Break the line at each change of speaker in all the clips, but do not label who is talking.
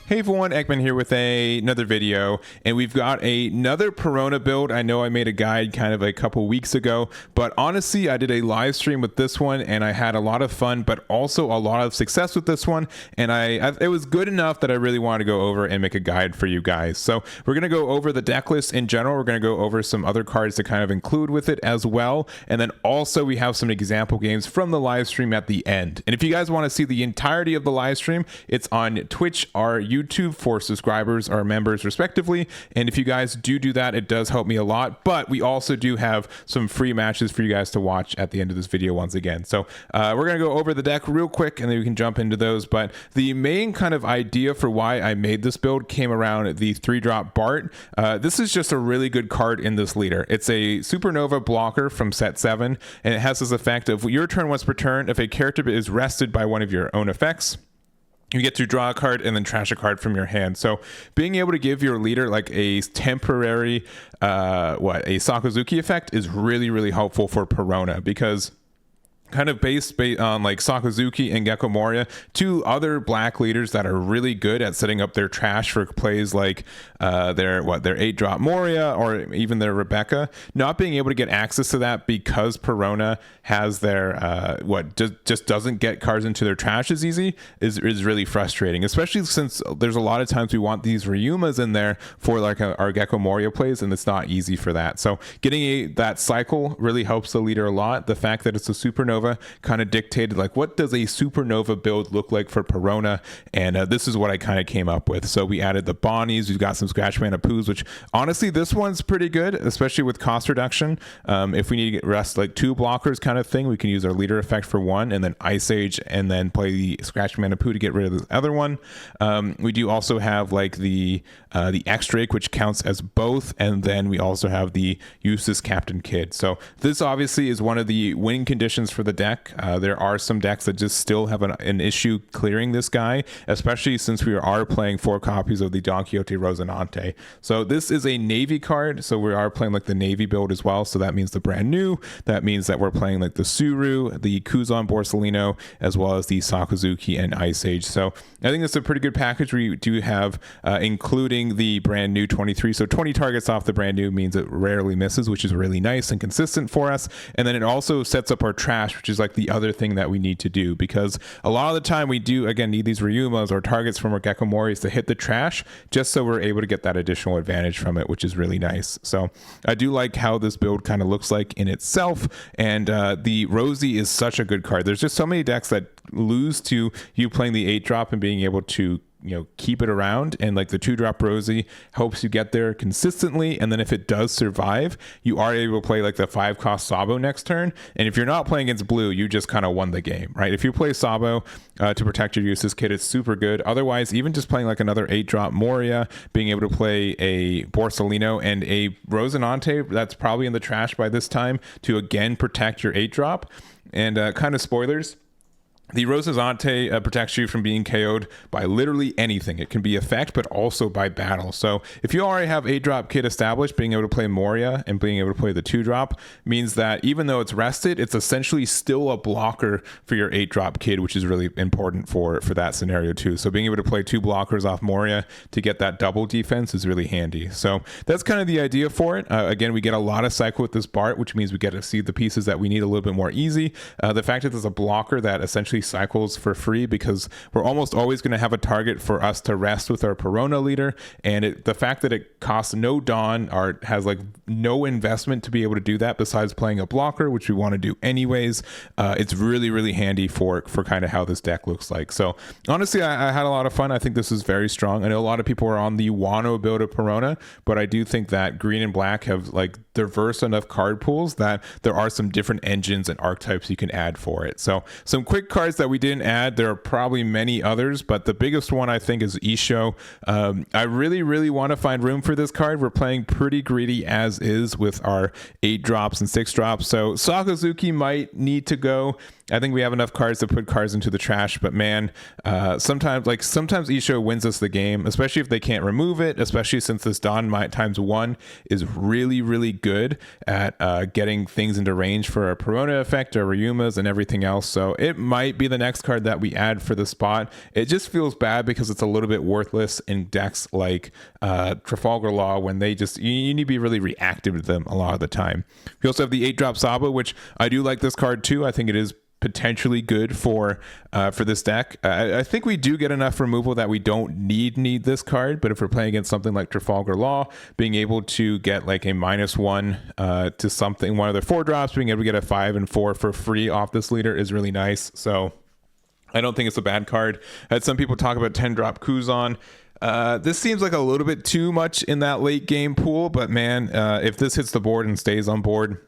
Hey everyone, Ekman here with another video, and we've got another Perona build. I know I made a guide kind of a couple weeks ago, but honestly, I did a live stream with this one, and I had a lot of fun, but also a lot of success with this one, and it was good enough that I really wanted to go over and make a guide for you guys. So we're going to go over the deck list in general. We're going to go over some other cards to kind of include with it as well, and then also we have some example games from the live stream at the end. And if you guys want to see the entirety of the live stream, it's on Twitch, our YouTube for subscribers or members respectively, and if you guys do that, it does help me a lot. But we also do have some free matches for you guys to watch at the end of this video once again. So we're gonna go over the deck real quick and then we can jump into those. But the main kind of idea for why I made this build came around the 3-drop Bart. This is just a really good card in this leader. It's a Supernova blocker from set 7, and it has this effect of your turn once per turn, if a character is rested by one of your own effects, you get to draw a card and then trash a card from your hand. So being able to give your leader like a temporary a Sakazuki effect is really, really helpful for Perona, because kind of based on like Sakazuki and Gecko Moria, two other black leaders that are really good at setting up their trash for plays like their 8-drop Moria or even their Rebecca. Not being able to get access to that because Perona has their just doesn't get cards into their trash as easy is really frustrating, especially since there's a lot of times we want these Ryumas in there for like our Gecko Moria plays, and it's not easy for that. So getting that cycle really helps the leader a lot. The fact that it's a Supernova kind of dictated like what does a Supernova build look like for Perona, and this is what I kind of came up with. So we added the Bonnies, we've got some Scratch Mana Poos, which honestly this one's pretty good, especially with cost reduction. If we need to get rest like 2 blockers kind of thing, we can use our leader effect for 1 and then Ice Age and then play the Scratch Mana Poo to get rid of this other one. We do also have like the X-Drake, which counts as both, and then we also have the Useless Captain Kid. So this obviously is one of the winning conditions for the deck. There are some decks that just still have an issue clearing this guy, especially since we are playing 4 copies of the Don Quixote Rosinante. So this is a Navy card, so we are playing like the Navy build as well. So that means the brand new, that means that we're playing like the Suru, the Kuzan Borsalino, as well as the Sakazuki and Ice Age. So I think it's a pretty good package. We do have including the brand new 23, so 20 targets off the brand new means it rarely misses, which is really nice and consistent for us. And then it also sets up our trash, which is like the other thing that we need to do, because a lot of the time we do again need these Ryumas or targets from our Gecko Moris to hit the trash, just so we're able to get that additional advantage from it, which is really nice. So I do like how this build kind of looks like in itself, and the Rosie is such a good card. There's just so many decks that lose to you playing the 8-drop and being able to keep it around, and like the 2-drop Rosie helps you get there consistently. And then if it does survive, you are able to play like the 5-cost Sabo next turn, and if you're not playing against blue, you just kind of won the game, right? If you play Sabo to protect your Useless Kid, it's super good. Otherwise, even just playing like another 8-drop Moria, being able to play a Borsalino and a Rosinante that's probably in the trash by this time to again protect your 8-drop. And kind of spoilers, the Rosinante protects you from being KO'd by literally anything. It can be effect, but also by battle. So if you already have 8-drop Kid established, being able to play Moria and being able to play the 2-drop means that even though it's rested, it's essentially still a blocker for your 8-drop Kid, which is really important for that scenario too. So being able to play 2 blockers off Moria to get that double defense is really handy. So that's kind of the idea for it. Again, we get a lot of cycle with this Bart, which means we get to see the pieces that we need a little bit more easy. The fact that there's a blocker that essentially cycles for free, because we're almost always going to have a target for us to rest with our Perona leader, and the fact that it costs no Dawn or has like no investment to be able to do that besides playing a blocker, which we want to do anyways, it's really, really handy for kind of how this deck looks like. So honestly, I had a lot of fun. I think this is very strong. I know a lot of people are on the Wano build of Perona, but I do think that green and black have like diverse enough card pools that there are some different engines and archetypes you can add for it. So some quick cards that we didn't add, there are probably many others, but the biggest one I think is Isho. I really want to find room for this card. We're playing pretty greedy as is with our 8-drops and 6-drops, so Sakazuki might need to go. I think we have enough cards to put cards into the trash, but man, sometimes Isho wins us the game, especially if they can't remove it, especially since this Dawn times 1 is really, really good at getting things into range for a Perona effect or Ryumas and everything else. So it might be the next card that we add for the spot. It just feels bad because it's a little bit worthless in decks like Trafalgar Law, when they just, you need to be really reactive to them a lot of the time. We also have the 8-drop Saba, which I do like this card too. I think it is potentially good for this deck. I think we do get enough removal that we don't need this card, but if we're playing against something like Trafalgar Law, being able to get like a -1 to something, one of their 4-drops, being able to get a 5 and 4 for free off this leader is really nice. So I don't think it's a bad card. I had some people talk about 10-drop Kuzan. This seems like a little bit too much in that late game pool, but man, if this hits the board and stays on board,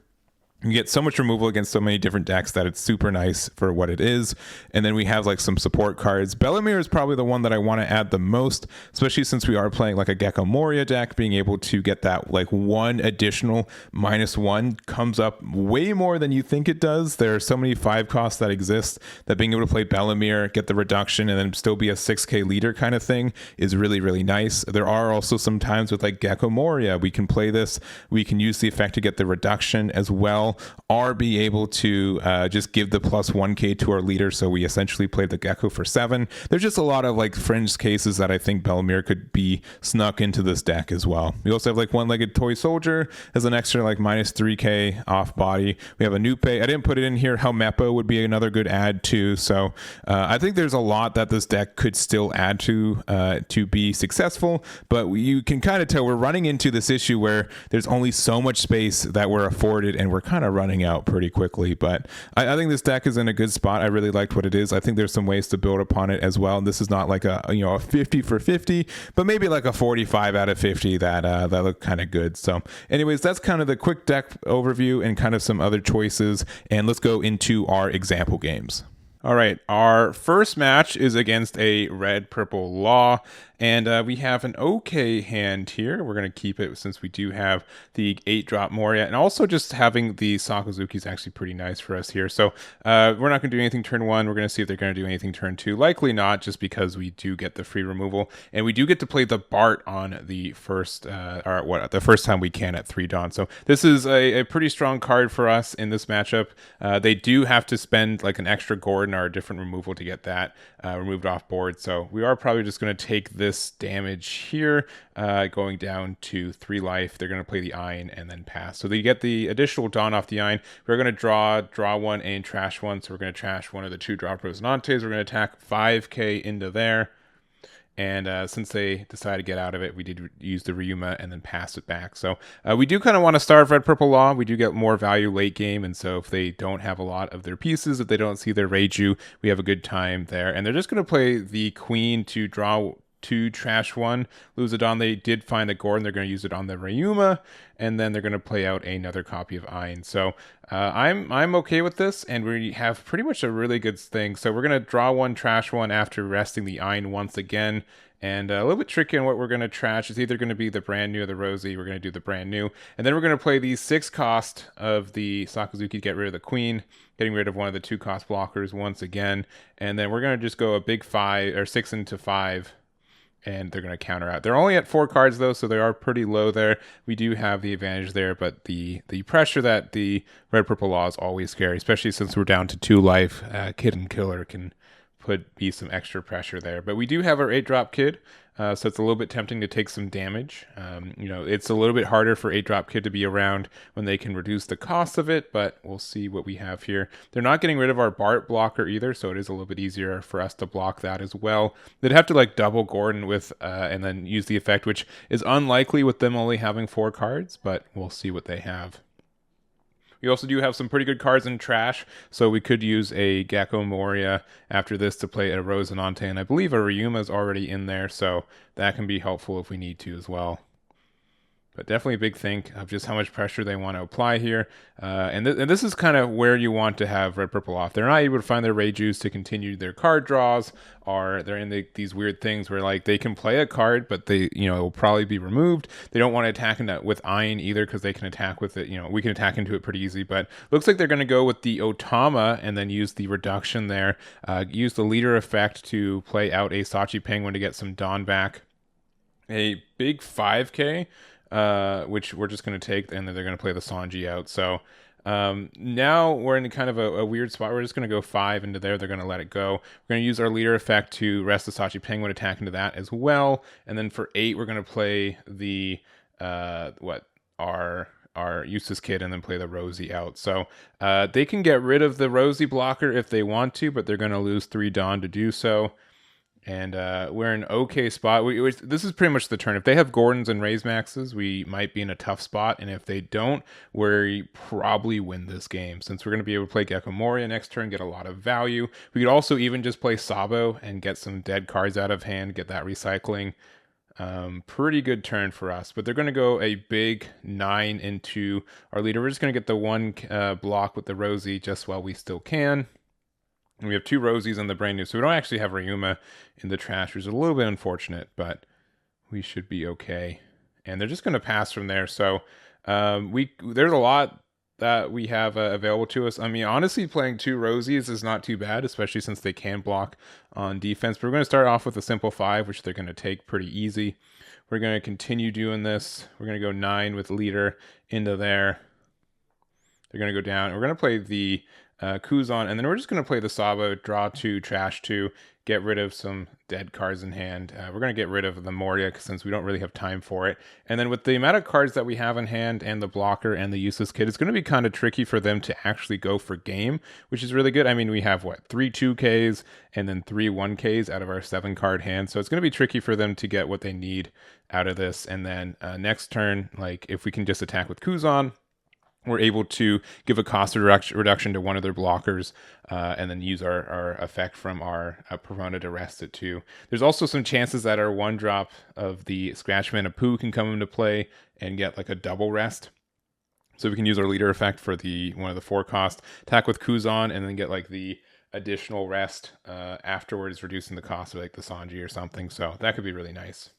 you get so much removal against so many different decks that it's super nice for what it is. And then we have like some support cards. Bellamere is probably the one that I want to add the most, especially since we are playing like a Gecko Moria deck. Being able to get that like one additional -1 comes up way more than you think it does. There are so many 5 costs that exist that being able to play Bellamere, get the reduction, and then still be a 6k leader kind of thing is really, really nice. There are also some times with like Gecko Moria, we can play this, we can use the effect to get the reduction as well, or be able to just give the +1k to our leader, so we essentially played the Gecko for 7. There's just a lot of like fringe cases that I think Bellamere could be snuck into this deck as well. We also have like One-Legged Toy Soldier as an extra like -3k off body. We have a Nupe. I didn't put it in here. Helmeppo would be another good add too. So I think there's a lot that this deck could still add to be successful, but you can kind of tell we're running into this issue where there's only so much space that we're afforded, and we're kind of running out pretty quickly. But I think this deck is in a good spot. I really liked what it is. I think there's some ways to build upon it as well. And this is not like a 50 for 50, but maybe like a 45 out of 50 that look kind of good. So anyways, that's kind of the quick deck overview and kind of some other choices. And let's go into our example games. All right, our first match is against a red-purple Law, and we have an okay hand here. We're going to keep it since we do have the 8-drop Moria, and also just having the Sakazuki is actually pretty nice for us here. So we're not going to do anything turn 1. We're going to see if they're going to do anything turn 2. Likely not, just because we do get the free removal, and we do get to play the Bart on the first the first time we can at 3 Dawn. So this is a pretty strong card for us in this matchup. They do have to spend like an extra Gordon or a different removal to get that removed off board. So we are probably just going to take this damage here, going down to 3 life. They're going to play the Iron and then pass. So they get the additional Dawn off the Iron. We're going to draw 1 and trash 1. So we're going to trash one of the 2 drop Rosinantes. We're going to attack 5k into there. And since they decided to get out of it, we did use the Ryuma and then pass it back. So we do kind of want to starve Red-Purple Law. We do get more value late game. And so if they don't have a lot of their pieces, if they don't see their Reiju, we have a good time there. And they're just going to play the Queen to draw 2, trash 1, lose a Dawn. They did find a Gordon. They're going to use it on the Ryuma, and then they're going to play out another copy of Ein. So I'm okay with this, and we have pretty much a really good thing. So we're going to draw 1, trash 1 after resting the Ein once again. And a little bit tricky on what we're going to trash. It's either going to be the brand new or the Rosie. We're going to do the brand new. And then we're going to play the 6 cost of the Sakazuki to get rid of the Queen, getting rid of one of the 2 cost blockers once again. And then we're going to just go a big 5 or 6 into 5. And they're going to counter out. They're only at 4 cards, though, so they are pretty low there. We do have the advantage there, but the pressure that the Red-Purple Law is always scary, especially since we're down to 2 life. Kid and Killer can be some extra pressure there. But we do have our 8-drop Kid, so it's a little bit tempting to take some damage. It's a little bit harder for 8-drop Kid to be around when they can reduce the cost of it, but we'll see what we have here. They're not getting rid of our Bart blocker either, so it is a little bit easier for us to block that as well. They'd have to like double Gordon with and then use the effect, which is unlikely with them only having 4 cards, but we'll see what they have. We also do have some pretty good cards in trash, so we could use a Gecko Moria after this to play a Rosinante, and I believe a Ryuma is already in there, so that can be helpful if we need to as well. But definitely a big think of just how much pressure they want to apply here. And this is kind of where you want to have red purple off. They're not able to find their Ray juice to continue their card draws, or they're in these weird things where like they can play a card, but they it will probably be removed. They don't want to attack with Iron either because they can attack with it. We can attack into it pretty easy. But looks like they're going to go with the Otama and then use the reduction there. Use the leader effect to play out a Sachi Penguin to get some Dawn back. A big 5k, which we're just going to take, and then they're going to play the Sanji out. So now we're in kind of a weird spot. We're just going to go 5 into there. They're going to let it go. We're going to use our leader effect to rest the Sachi Penguin, attack into that as well. And then for 8, we're going to play the our Eustace Kid and then play the Rosie out. So they can get rid of the Rosie blocker if they want to, but they're going to lose 3 Dawn to do so. And we're in an okay spot. This is pretty much the turn. If they have Gordons and Raise Maxes, we might be in a tough spot. And if they don't, we probably win this game. Since we're going to be able to play Gecko Moria next turn, get a lot of value. We could also even just play Sabo and get some dead cards out of hand, get that recycling. Pretty good turn for us. But they're going to go a big 9 into our leader. We're just going to get the 1 block with the Rosie just while we still can. We have 2 Rosies on the brand new, so we don't actually have Ryuma in the trash, which is a little bit unfortunate, but we should be okay. And they're just going to pass from there. So there's a lot that we have available to us. I mean, honestly, playing 2 Rosies is not too bad, especially since they can block on defense. But we're going to start off with a simple 5, which they're going to take pretty easy. We're going to continue doing this. We're going to go 9 with leader into there. They're going to go down. We're going to play the Kuzan, and then we're just going to play the Sabo, draw 2, trash 2, get rid of some dead cards in hand. We're going to get rid of the Moria since we don't really have time for it. And then with the amount of cards that we have in hand and the blocker and the Useless Kid, it's going to be kind of tricky for them to actually go for game, which is really good. I mean, we have 3 2Ks and then 3 1Ks out of our 7 card hand. So it's going to be tricky for them to get what they need out of this. And then next turn, like if we can just attack with Kuzan, we're able to give a cost reduction to one of their blockers and then use our effect from our Perona to rest it too. There's also some chances that our 1-drop of the Scratch Mana Poo can come into play and get like a double rest. So we can use our leader effect for one of the 4 cost, attack with Kuzan, and then get like the additional rest afterwards, reducing the cost of like the Sanji or something. So that could be really nice.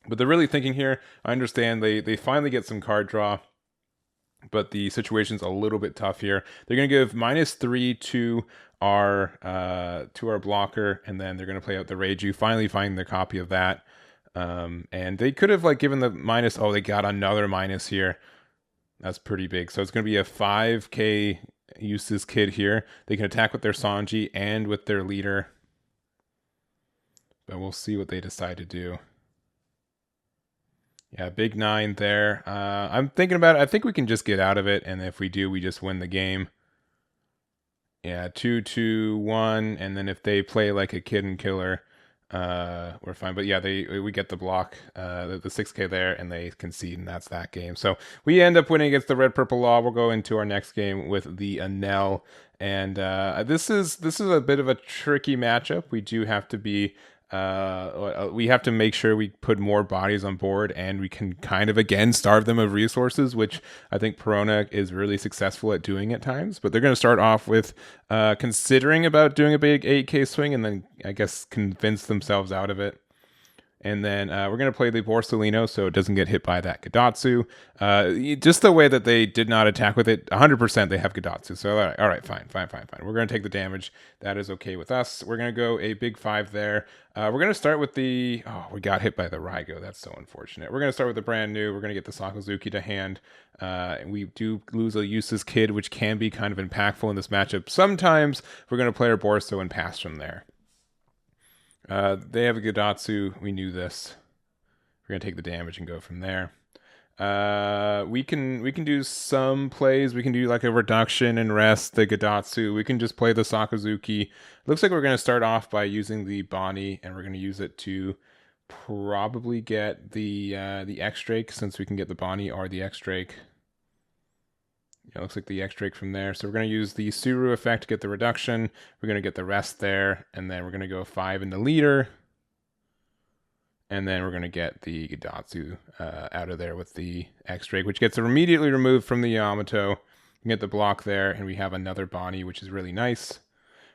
But they're really thinking here. I understand they finally get some card draw, but the situation's a little bit tough here. They're going to give -3 to our blocker, and then they're going to play out the Reiju, finally find the copy of that. And they could have like given the minus. Oh, they got another minus here. That's pretty big. So it's going to be a 5k Eustace Kid here. They can attack with their Sanji and with their leader. But we'll see what they decide to do. Yeah, big 9 there. I'm thinking about it. I think we can just get out of it, and if we do, we just win the game. Yeah, 2-2-1, and then if they play like a Kid and Killer, we're fine. But yeah, we get the block, the 6k there, and they concede, and that's that game. So we end up winning against the Red Purple Law. We'll go into our next game with the Enel, and this is a bit of a tricky matchup. We do have to be. We have to make sure we put more bodies on board, and we can kind of again starve them of resources, which I think Perona is really successful at doing at times. But they're going to start off with considering about doing a big 8k swing, and then I guess convince themselves out of it. And then we're going to play the Borsalino so it doesn't get hit by that Gadatsu. Just the way that they did not attack with it, 100% they have Gadatsu. So all right, fine. We're going to take the damage. That is okay with us. We're going to go a big 5 there. We're going to start with the... Oh, we got hit by the Raigo. That's so unfortunate. We're going to start with the brand new. We're going to get the Sakazuki to hand. We do lose a Useless Kid, which can be kind of impactful in this matchup. Sometimes we're going to play our Borso and pass from there. They have a Gadatsu. We knew this. We're gonna take the damage and go from there. We can do some plays. We can do like a reduction and rest the Gadatsu. We can just play the Sakazuki. Looks like we're gonna start off by using the Bonnie, and we're gonna use it to probably get the X-Drake, since we can get the Bonnie or the X-Drake. Yeah, looks like the X-Drake from there. So we're going to use the Suru effect to get the reduction. We're going to get the rest there. And then we're going to go 5 in the leader. And then we're going to get the Gidatsu out of there with the X-Drake, which gets immediately removed from the Yamato. We get the block there, and we have another Bonnie, which is really nice.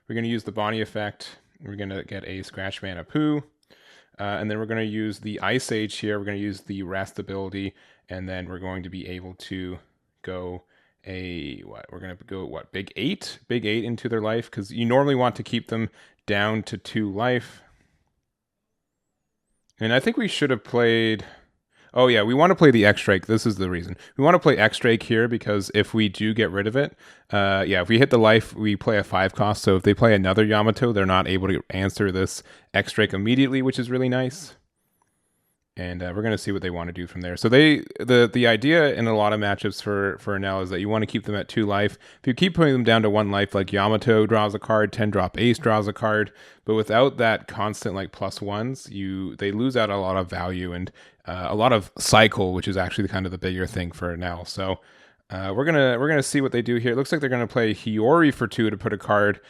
We're going to use the Bonnie effect. We're going to get a Scratch Mana Poo. And then we're going to use the Ice Age here. We're going to use the Rest ability, and then we're going to be able to go we're going to go, Big 8? Big 8 into their life, because you normally want to keep them down to 2 life. And I think we should have played... Oh yeah, we want to play the X-Drake. This is the reason. We want to play X-Drake here because if we do get rid of it, if we hit the life, we play a 5 cost. So if they play another Yamato, they're not able to answer this X-Drake immediately, which is really nice. And we're going to see what they want to do from there. So the idea in a lot of matchups for Enel is that you want to keep them at 2 life. If you keep putting them down to 1 life, like Yamato draws a card, 10-drop Ace draws a card, but without that constant like +1s, they lose out a lot of value and a lot of cycle, which is actually kind of the bigger thing for Enel. So we're gonna see what they do here. It looks like they're gonna play Hiyori for 2 to put a card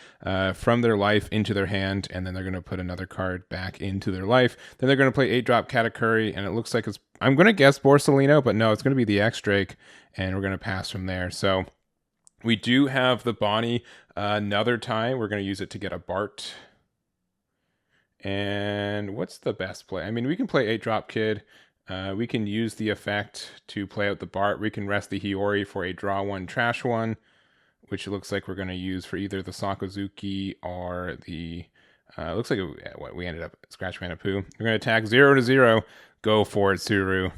from their life into their hand, and then they're gonna put another card back into their life. Then they're gonna play 8-drop Katakuri, and it looks like I'm gonna guess Borsalino, but no, it's gonna be the X-Drake, and we're gonna pass from there. So we do have the Bonnie another time. We're gonna use it to get a Bart. And what's the best play? I mean, we can play 8-drop Kid. We can use the effect to play out the Bart. We can rest the Hiyori for a draw 1, trash 1, which it looks like we're going to use for either the Sakazuki or the... looks like we ended up Scratch Mana Poo. We're going to attack 0 to 0. Go for it, Suru.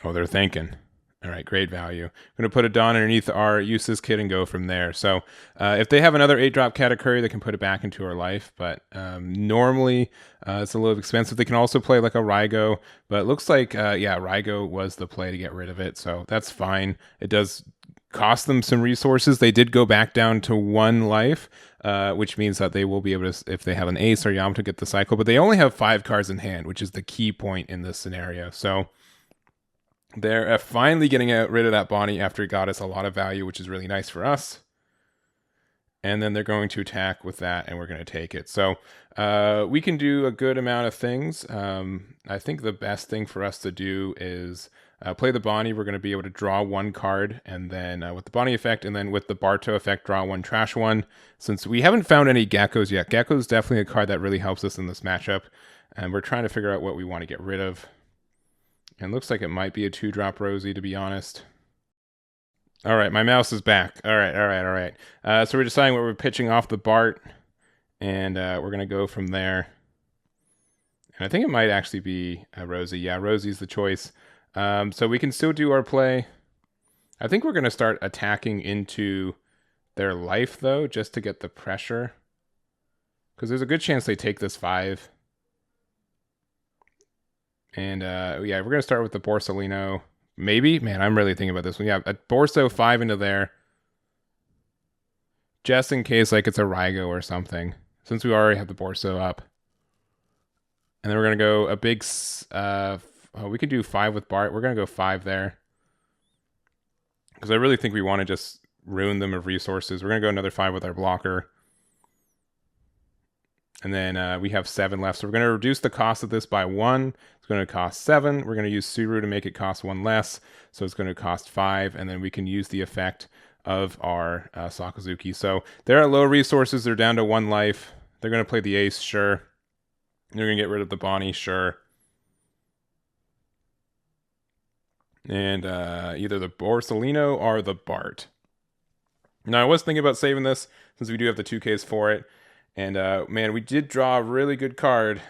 Oh, they're thinking. All right, great value. I'm going to put a Dawn underneath our Use This Kid and go from there. So if they have another 8-drop Katakuri, they can put it back into our life. But normally it's a little expensive. They can also play like a Raigo. But it looks like, Raigo was the play to get rid of it. So that's fine. It does cost them some resources. They did go back down to 1 life, which means that they will be able to, if they have an Ace or Yamato, get the cycle. But they only have 5 cards in hand, which is the key point in this scenario. So... they're finally getting rid of that Bonnie after it got us a lot of value, which is really nice for us. And then they're going to attack with that, and we're going to take it. So we can do a good amount of things. I think the best thing for us to do is play the Bonnie. We're going to be able to draw 1 card, and then with the Bonnie effect, and then with the Barto effect, draw 1, trash 1. Since we haven't found any Geckos yet, Gecko is definitely a card that really helps us in this matchup. And we're trying to figure out what we want to get rid of. And looks like it might be a 2-drop Rosie, to be honest. All right, my mouse is back. All right. So we're deciding what we're pitching off the Bart, and we're going to go from there. And I think it might actually be a Rosie. Yeah, Rosie's the choice. So we can still do our play. I think we're going to start attacking into their life, though, just to get the pressure. Because there's a good chance they take this 5. And we're going to start with the Borsalino. Maybe? Man, I'm really thinking about this one. Yeah, a Borso 5 into there. Just in case like it's a Raigo or something. Since we already have the Borso up. And then we're going to go a big... we could do 5 with Bart. We're going to go 5 there. Because I really think we want to just ruin them of resources. We're going to go another 5 with our blocker. And then we have 7 left. So we're going to reduce the cost of this by 1. It's going to cost 7. We're going to use Suru to make it cost 1 less. So it's going to cost 5. And then we can use the effect of our Sakazuki. So they're at low resources. They're down to 1 life. They're going to play the Ace, sure. They're going to get rid of the Bonnie, sure. And either the Borsalino or the Bart. Now, I was thinking about saving this since we do have the 2Ks for it. And, man, we did draw a really good card.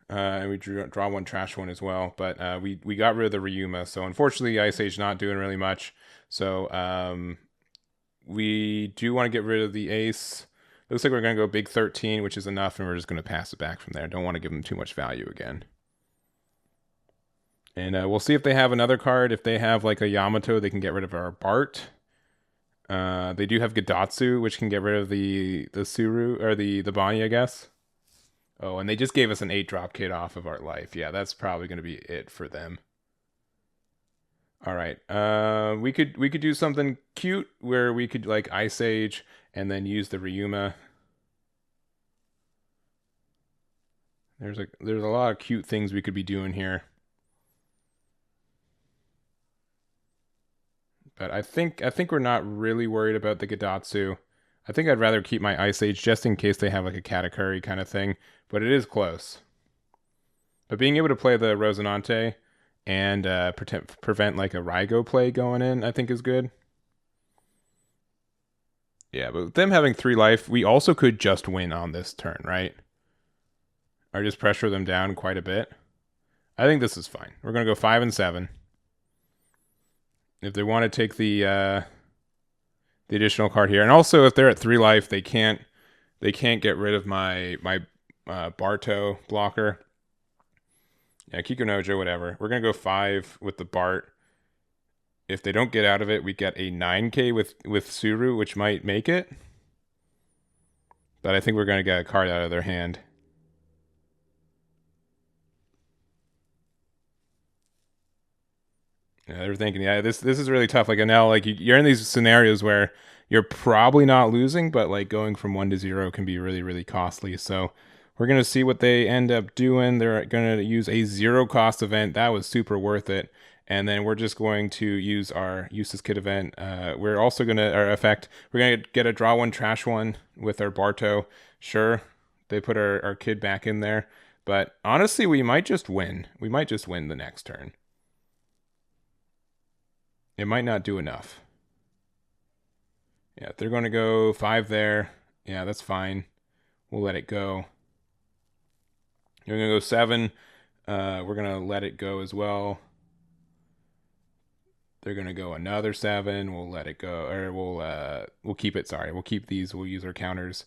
And we draw 1 trash 1 as well. But we got rid of the Ryuma. So, unfortunately, Ice Age not doing really much. So, we do want to get rid of the Ace. Looks like we're going to go big 13, which is enough. And we're just going to pass it back from there. Don't want to give them too much value again. And we'll see if they have another card. If they have, like, a Yamato, they can get rid of our Bart. They do have Gidatsu, which can get rid of the Suru, or the Bonnie, I guess. Oh, and they just gave us an 8-drop kit off of our life. Yeah, that's probably going to be it for them. All right. We could do something cute where we could like Ice Age and then use the Ryuma. There's a lot of cute things we could be doing here. But I think we're not really worried about the Gadatsu. I think I'd rather keep my Ice Age just in case they have like a Katakuri kind of thing. But it is close. But being able to play the Rosinante and prevent like a Raigo play going in, I think is good. Yeah, but with them having 3 life, we also could just win on this turn, right? Or just pressure them down quite a bit. I think this is fine. We're going to go 5 and 7. If they want to take the additional card here, and also if they're at 3 life, they can't get rid of my Barto blocker. Yeah, Kikunojo, whatever. We're gonna go 5 with the Bart. If they don't get out of it, we get a 9k with Suru, which might make it. But I think we're gonna get a card out of their hand. Yeah, they're thinking, yeah, this is really tough. Like Enel, like you're in these scenarios where you're probably not losing, but like going from 1 to 0 can be really, really costly. So we're gonna see what they end up doing. They're gonna use a 0 cost event. That was super worth it. And then we're just going to use our Useless Kid event. We're also gonna we're gonna get a draw 1, trash 1 with our Barto. Sure, they put our kid back in there, but honestly, we might just win. We might just win the next turn. It might not do enough. Yeah, they're going to go 5 there. Yeah, that's fine. We'll let it go. You're going to go 7. We're going to let it go as well. They're going to go another 7. We'll let it go. Or we'll keep it. Sorry. We'll keep these. We'll use our counters.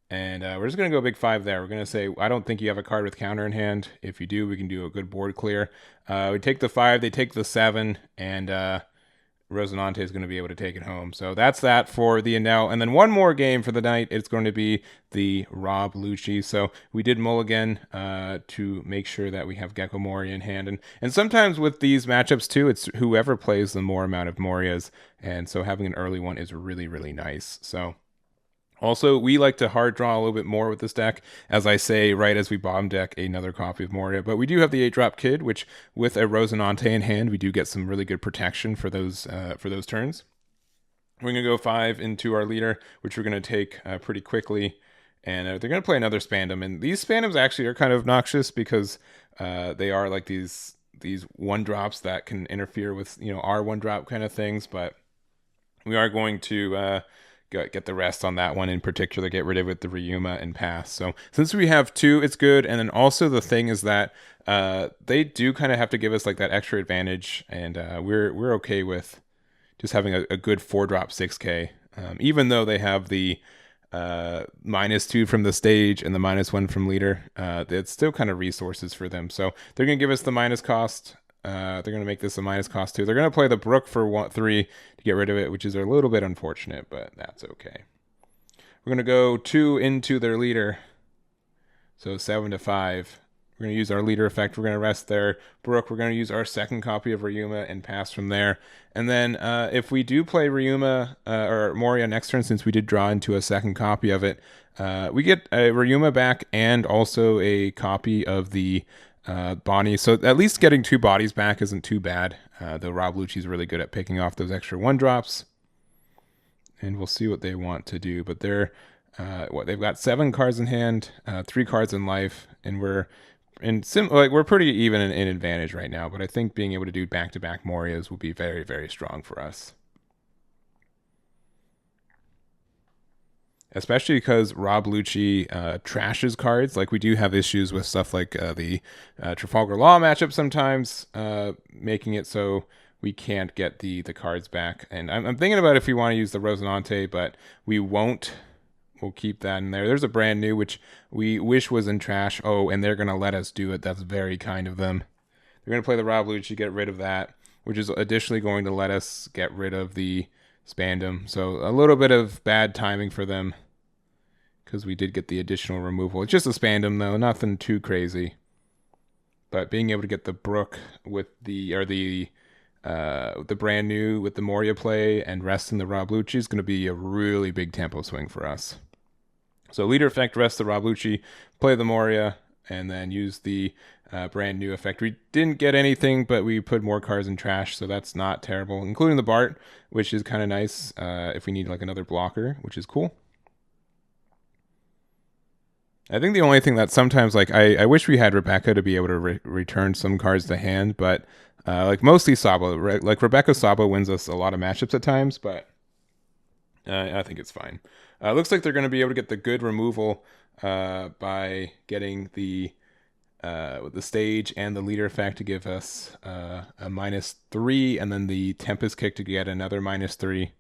And we're just going to go big 5 there. We're going to say, I don't think you have a card with counter in hand. If you do, we can do a good board clear. We take the 5. They take the 7. And Rosinante is going to be able to take it home. So that's that for the Enel. And then one more game for the night. It's going to be the Rob Lucci. So we did mulligan to make sure that we have Gecko Moria in hand. And sometimes with these matchups too, it's whoever plays the more amount of Morias. And so having an early one is really, really nice. So also, we like to hard draw a little bit more with this deck, as I say, right as we bottom deck another copy of Moria. But we do have the 8-drop Kid, which with a Rosinante in hand, we do get some really good protection for those turns. We're going to go 5 into our leader, which we're going to take pretty quickly. And they're going to play another Spandom. And these Spandoms actually are kind of obnoxious because they are like these 1-drops that can interfere with, our 1-drop kind of things. But we are going to get the rest on that one in particular, get rid of it, the Ryuma, and pass. So since we have 2, it's good. And then also the thing is that they do kind of have to give us like that extra advantage, and we're okay with just having a good 4-drop 6k, even though they have the -2 from the stage and the -1 from leader. It's still kind of resources for them, so they're gonna give us the minus cost. They're going to make this a minus cost 2. They're going to play the Brook for 3 to get rid of it, which is a little bit unfortunate, but that's okay. We're going to go 2 into their leader. So 7 to 5. We're going to use our leader effect. We're going to rest their Brook. We're going to use our second copy of Ryuma and pass from there. And then if we do play Ryuma or Moria next turn, since we did draw into a second copy of it, we get a Ryuma back and also a copy of the Bonnie. So at least getting 2 bodies back isn't too bad. Though Rob Lucci's really good at picking off those extra 1-drops. And we'll see what they want to do. But they're they've got 7 cards in hand, 3 cards in life, and we're pretty even in advantage right now. But I think being able to do back-to-back Morias will be very, very strong for us. Especially because Rob Lucci trashes cards. Like, we do have issues with stuff like the Trafalgar Law matchup sometimes, making it so we can't get the cards back. And I'm thinking about if we want to use the Rosinante, but we won't. We'll keep that in there. There's a brand new, which we wish was in trash. Oh, and they're going to let us do it. That's very kind of them. They're going to play the Rob Lucci, get rid of that, which is additionally going to let us get rid of the Spandam. So a little bit of bad timing for them, because we did get the additional removal. It's just a Spandam though, nothing too crazy. But being able to get the Brook with the brand new with the Moria play and rest in the Rob Lucci is going to be a really big tempo swing for us. So leader effect, rest the Rob Lucci, play the Moria, and then use the brand new effect. We didn't get anything, but we put more cards in trash, so that's not terrible, including the Bart, which is kind of nice if we need like another blocker, which is cool. I think the only thing that sometimes, like, I wish we had Rebecca to be able to return some cards to hand, but like mostly Sabo, like Rebecca Sabo wins us a lot of matchups at times, but I think it's fine. Looks like they're going to be able to get the good removal by getting the stage and the leader effect to give us a -3, and then the Tempest kick to get another -3.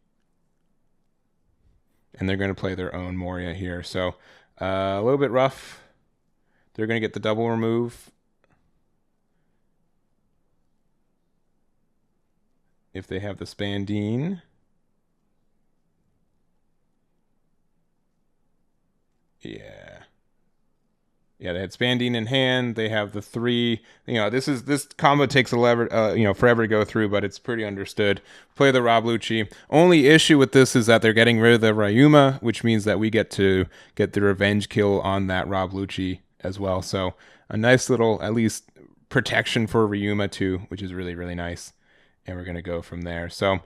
And they're going to play their own Moria here, so a little bit rough. They're going to get the double remove. If they have the Spandine. Yeah. Yeah, they had Spandine in hand. They have the 3. You know, this combo takes forever to go through, but it's pretty understood. Play the Rob Lucci. Only issue with this is that they're getting rid of the Ryuma, which means that we get to get the revenge kill on that Rob Lucci as well. So a nice little, at least, protection for Ryuma too, which is really, really nice. And we're gonna go from there. So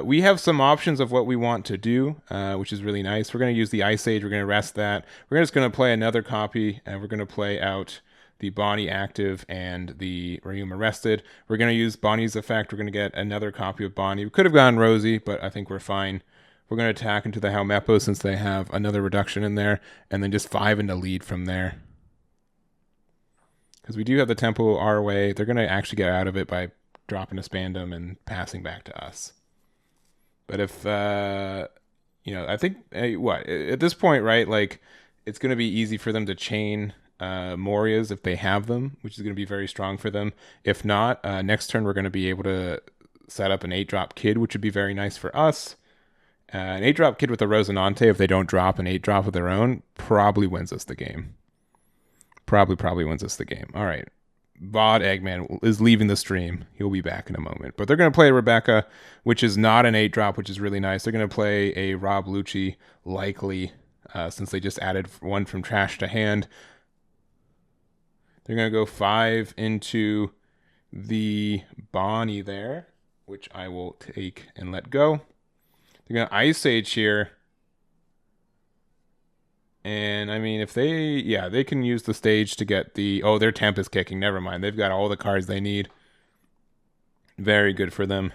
we have some options of what we want to do, which is really nice. We're going to use the Ice Age. We're going to rest that. We're just going to play another copy, and we're going to play out the Bonnie active and the Ryuma rested. We're going to use Bonnie's effect. We're going to get another copy of Bonnie. We could have gone Rosie, but I think we're fine. We're going to attack into the Helmeppo since they have another reduction in there, and then just 5 into lead from there. Because we do have the tempo our way. They're going to actually get out of it by dropping a Spandam and passing back to us. But if, I think, at this point, right, like, it's going to be easy for them to chain Morias if they have them, which is going to be very strong for them. If not, next turn we're going to be able to set up an 8-drop Kid, which would be very nice for us. An 8-drop Kid with a Rosinante, if they don't drop an 8-drop of their own, probably wins us the game. Probably wins us the game. All right. Vod Eggman is leaving the stream. He'll be back in a moment. But they're going to play Rebecca, which is not an 8-drop, which is really nice. They're going to play a Rob Lucci, likely, since they just added one from trash to hand. They're going to go 5 into the Bonnie there, which I will take and let go. They're going to Ice Age here. And I mean, if they can use the stage to get they're Tempest kicking. Never mind. They've got all the cards they need. Very good for them.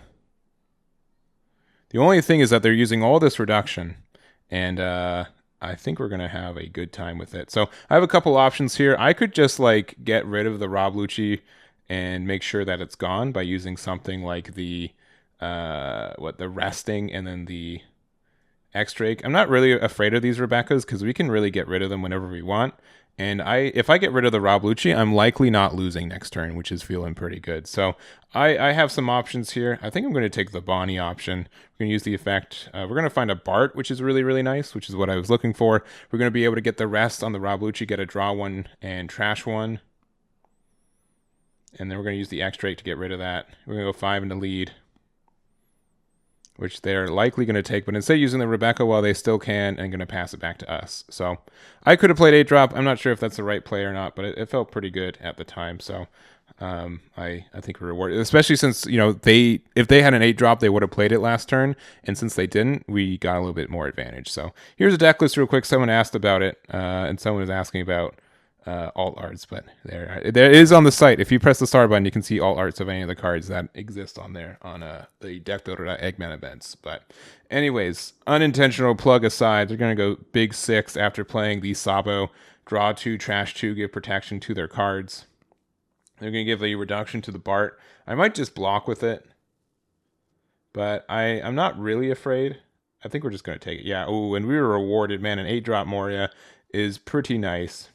The only thing is that they're using all this reduction, and I think we're going to have a good time with it. So I have a couple options here. I could just like get rid of the Rob Lucci and make sure that it's gone by using something like the resting and then the X-Drake. I'm not really afraid of these Rebeccas because we can really get rid of them whenever we want. And if I get rid of the Rob Lucci, I'm likely not losing next turn, which is feeling pretty good. So I have some options here. I think I'm going to take the Bonnie option. We're going to use the effect. We're going to find a Bart, which is really, really nice, which is what I was looking for. We're going to be able to get the rest on the Rob Lucci, get a draw one and trash one. And then we're going to use the X-Drake to get rid of that. We're going to go 5 into lead, which they're likely going to take, but instead of using the Rebecca while they still can, and going to pass it back to us. So I could have played 8-drop. I'm not sure if that's the right play or not, but it felt pretty good at the time. So I think we're rewarded, especially since, if they had an 8-drop, they would have played it last turn. And since they didn't, we got a little bit more advantage. So here's a deck list real quick. Someone asked about it, and someone was asking about alt arts, but there is on the site. If you press the star button, you can see alt arts of any of the cards that exist on there on the deckbuilder.eggman events. But anyways, unintentional plug aside, they're going to go big 6 after playing the Sabo, draw 2, trash 2, give protection to their cards. They're going to give a reduction to the Bart. I might just block with it, but I'm not really afraid. I think we're just going to take it. Yeah, oh, and we were rewarded, man. An 8-drop Moria is pretty nice.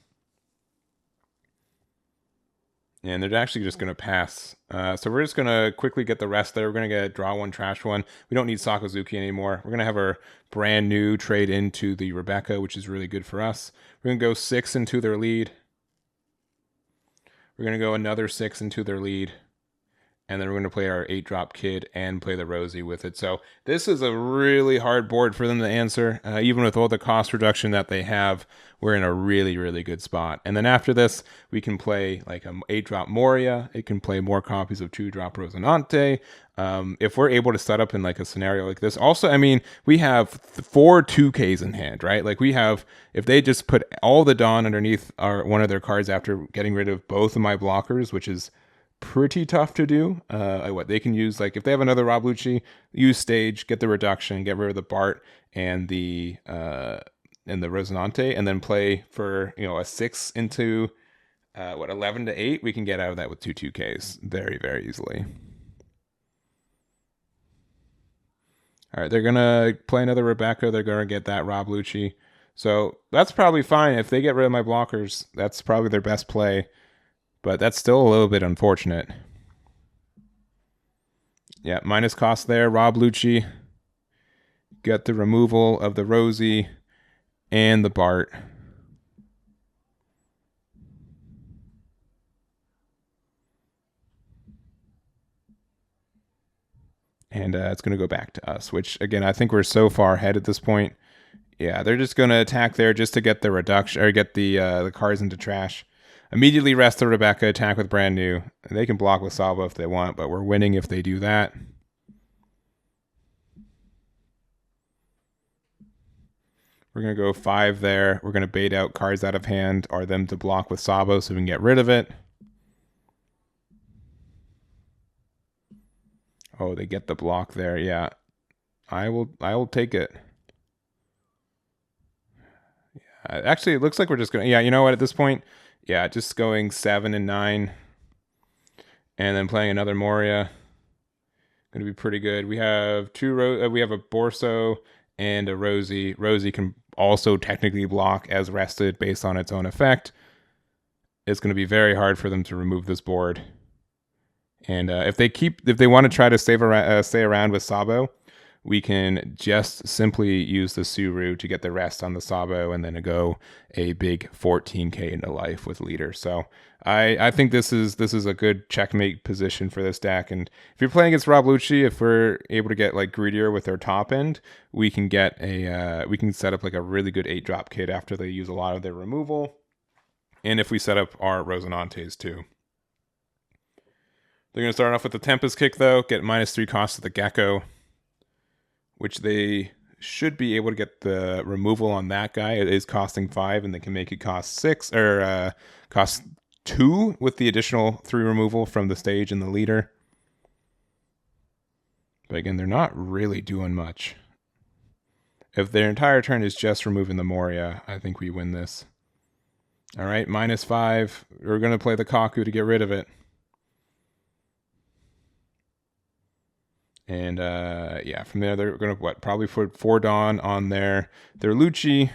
And they're actually just going to pass. So we're just going to quickly get the rest there. We're going to get draw 1, trash 1. We don't need Sakazuki anymore. We're going to have our brand new trade into the Rebecca, which is really good for us. We're going to go 6 into their lead. We're going to go another 6 into their lead. And then we're going to play our 8-drop kid and play the Rosie with it. So this is a really hard board for them to answer. Even with all the cost reduction that they have, we're in a really, really good spot. And then after this, we can play like an 8-drop Moria. It can play more copies of 2-drop Rosinante. If we're able to set up in like a scenario like this. Also, I mean, we have 4 2Ks in hand, right? Like we have, if they just put all the Dawn underneath one of their cards after getting rid of both of my blockers, which is pretty tough to do. What they can use, like if they have another Rob Lucci, use stage, get the reduction, get rid of the Bart and the Rosinante, and then play for a 6 into 11 to 8. We can get out of that with 2 2Ks very, very easily. All right, they're gonna play another Rebecca. They're gonna get that Rob Lucci. So that's probably fine. If they get rid of my blockers, that's probably their best play. But that's still a little bit unfortunate. Yeah, minus cost there. Rob Lucci. Got the removal of the Rosie and the Bart. And it's going to go back to us, which, again, I think we're so far ahead at this point. Yeah, they're just going to attack there just to get the reduction, or get the cards into trash. Immediately rest the Rebecca, attack with brand new. They can block with Salvo if they want, but we're winning if they do that. We're going to go 5 there. We're going to bait out cards out of hand or them to block with Sabo so we can get rid of it. Oh, they get the block there. Yeah. I will take it. Yeah, actually, it looks like we're just going to... Yeah, you know what? At this point... Yeah, just going 7 and 9, and then playing another Moria. Going to be pretty good. We have we have a Borso and a Rosie. Rosie can also technically block as rested based on its own effect. It's going to be very hard for them to remove this board. And if they want to try to stay around with Sabo, we can just simply use the Suru to get the rest on the Sabo and then go a big 14k into life with leader. So I think this is a good checkmate position for this deck. And if you're playing against Rob Lucci, if we're able to get like greedier with their top end, we can get we can set up like a really good 8-drop kit after they use a lot of their removal. And if we set up our Rosinantes too. They're going to start off with the Tempest kick though, get -3 cost to the Gecko, which they should be able to get the removal on that guy. It is costing 5, and they can make it cost 6 or cost 2 with the additional 3 removal from the stage and the leader. But again, they're not really doing much. If their entire turn is just removing the Moria, I think we win this. All right, -5. We're going to play the Kaku to get rid of it. And yeah, from there they're going to probably put 4 Dawn on their Lucci,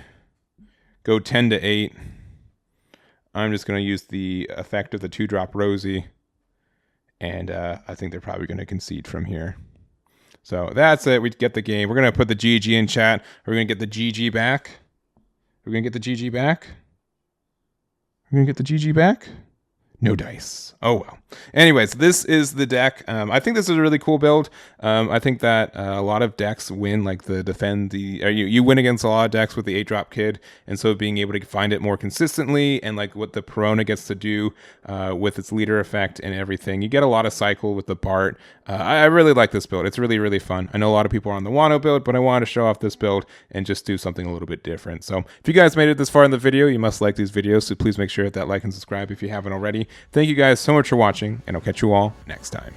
go 10 to 8. I'm just going to use the effect of the 2-drop Rosie, and I think they're probably going to concede from here. So that's it. We get the game. We're going to put the GG in chat. We're going to get the GG back. We're going to get the GG back. We're going to get the GG back. No dice. Oh, well. Anyways, this is the deck. I think this is a really cool build. I think that a lot of decks win, like you win against a lot of decks with the 8-drop kid, and so being able to find it more consistently and like what the Perona gets to do with its leader effect and everything. You get a lot of cycle with the Bart. I really like this build. It's really, really fun. I know a lot of people are on the Wano build, but I wanted to show off this build and just do something a little bit different. So if you guys made it this far in the video, you must like these videos, so please make sure to hit that like and subscribe if you haven't already. Thank you guys so much for watching, and I'll catch you all next time.